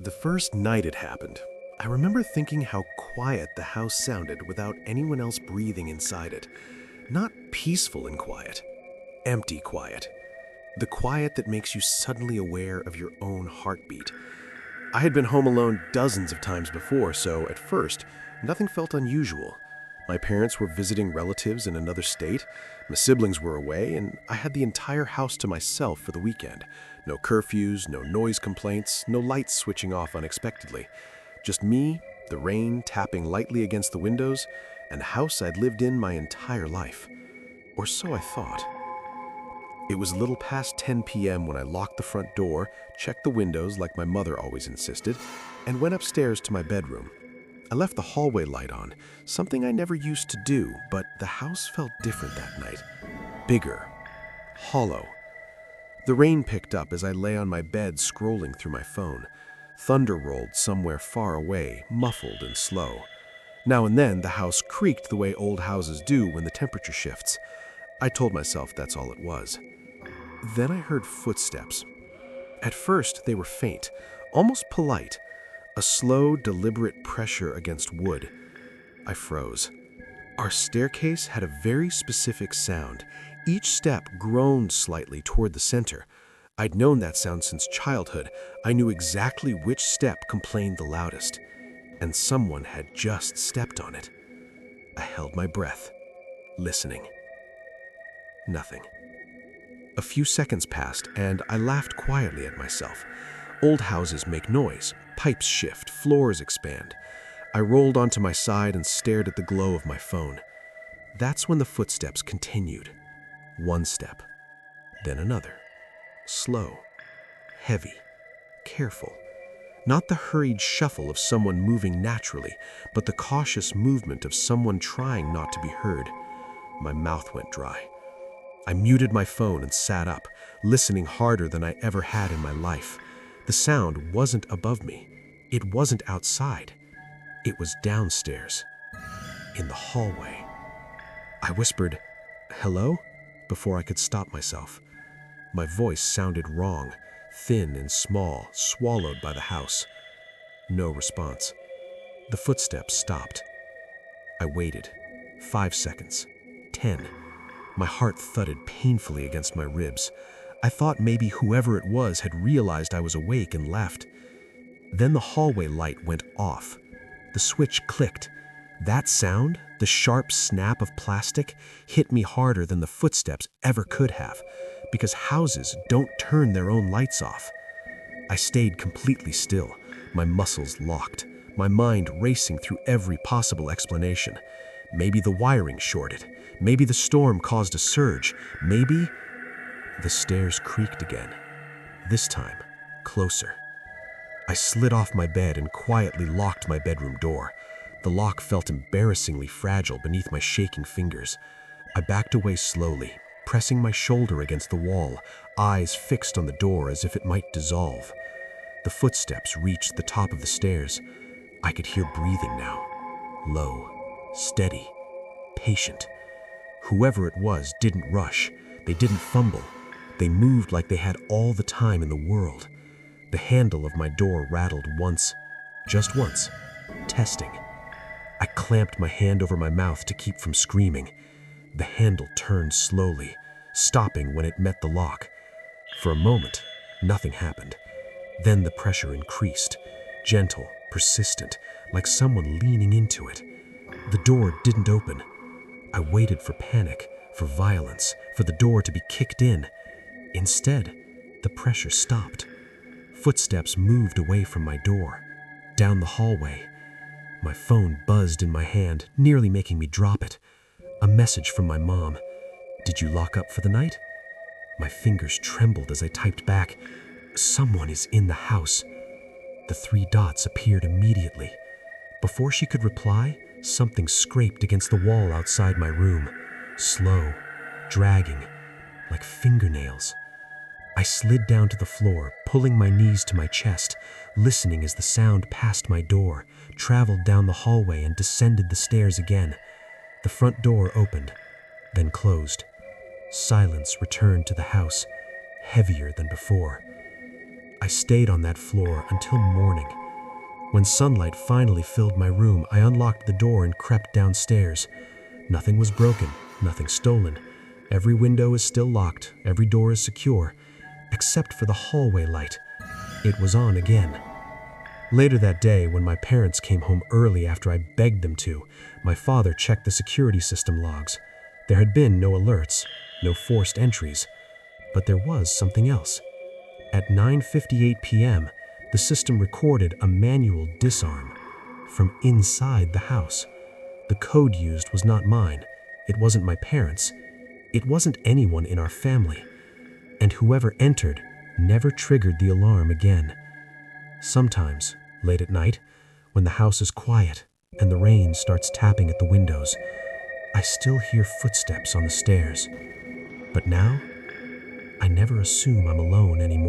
The first night it happened, I remember thinking how quiet the house sounded without anyone else breathing inside it. Not peaceful and quiet, empty quiet. The quiet that makes you suddenly aware of your own heartbeat. I had been home alone dozens of times before, so at first, nothing felt unusual. My parents were visiting relatives in another state, my siblings were away, and I had the entire house to myself for the weekend. No curfews, no noise complaints, no lights switching off unexpectedly. Just me, the rain tapping lightly against the windows, and the house I'd lived in my entire life. Or so I thought. It was a little past 10 p.m. when I locked the front door, checked the windows like my mother always insisted, and went upstairs to my bedroom. I left the hallway light on, something I never used to do, but the house felt different that night. Bigger. Hollow. The rain picked up as I lay on my bed scrolling through my phone. Thunder rolled somewhere far away, muffled and slow. Now and then, the house creaked the way old houses do when the temperature shifts. I told myself that's all it was. Then I heard footsteps. At first, they were faint, almost polite. A slow, deliberate pressure against wood. I froze. Our staircase had a very specific sound. Each step groaned slightly toward the center. I'd known that sound since childhood. I knew exactly which step complained the loudest. And someone had just stepped on it. I held my breath, listening. Nothing. A few seconds passed, and I laughed quietly at myself. Old houses make noise. Pipes shift, floors expand. I rolled onto my side and stared at the glow of my phone. That's when the footsteps continued. One step, then another. Slow, heavy, careful. Not the hurried shuffle of someone moving naturally, but the cautious movement of someone trying not to be heard. My mouth went dry. I muted my phone and sat up, listening harder than I ever had in my life. The sound wasn't above me. It wasn't outside. It was downstairs, in the hallway. I whispered, "Hello?" before I could stop myself. My voice sounded wrong, thin and small, swallowed by the house. No response. The footsteps stopped. I waited. 5 seconds. 10. My heart thudded painfully against my ribs. I thought maybe whoever it was had realized I was awake and left. Then the hallway light went off. The switch clicked. That sound, the sharp snap of plastic, hit me harder than the footsteps ever could have, because houses don't turn their own lights off. I stayed completely still, my muscles locked, my mind racing through every possible explanation. Maybe the wiring shorted. Maybe the storm caused a surge. Maybe... The stairs creaked again. This time, closer. I slid off my bed and quietly locked my bedroom door. The lock felt embarrassingly fragile beneath my shaking fingers. I backed away slowly, pressing my shoulder against the wall, eyes fixed on the door as if it might dissolve. The footsteps reached the top of the stairs. I could hear breathing now. Low, steady, patient. Whoever it was didn't rush. They didn't fumble. They moved like they had all the time in the world. The handle of my door rattled once, just once, testing. I clamped my hand over my mouth to keep from screaming. The handle turned slowly, stopping when it met the lock. For a moment, nothing happened. Then the pressure increased, gentle, persistent, like someone leaning into it. The door didn't open. I waited for panic, for violence, for the door to be kicked in. Instead, the pressure stopped. Footsteps moved away from my door, down the hallway. My phone buzzed in my hand, nearly making me drop it. A message from my mom. "Did you lock up for the night?" My fingers trembled as I typed back, "Someone is in the house." The 3 dots appeared immediately. Before she could reply, something scraped against the wall outside my room. Slow, dragging, like fingernails. I slid down to the floor, pulling my knees to my chest, listening as the sound passed my door, traveled down the hallway and descended the stairs again. The front door opened, then closed. Silence returned to the house, heavier than before. I stayed on that floor until morning. When sunlight finally filled my room, I unlocked the door and crept downstairs. Nothing was broken, nothing stolen. Every window is still locked, every door is secure, except for the hallway light. It was on again. Later that day, when my parents came home early after I begged them to, my father checked the security system logs. There had been no alerts, no forced entries, but there was something else. At 9:58 p.m., the system recorded a manual disarm from inside the house. The code used was not mine. It wasn't my parents'. It wasn't anyone in our family. And whoever entered never triggered the alarm again. Sometimes, late at night, when the house is quiet and the rain starts tapping at the windows, I still hear footsteps on the stairs. But now, I never assume I'm alone anymore.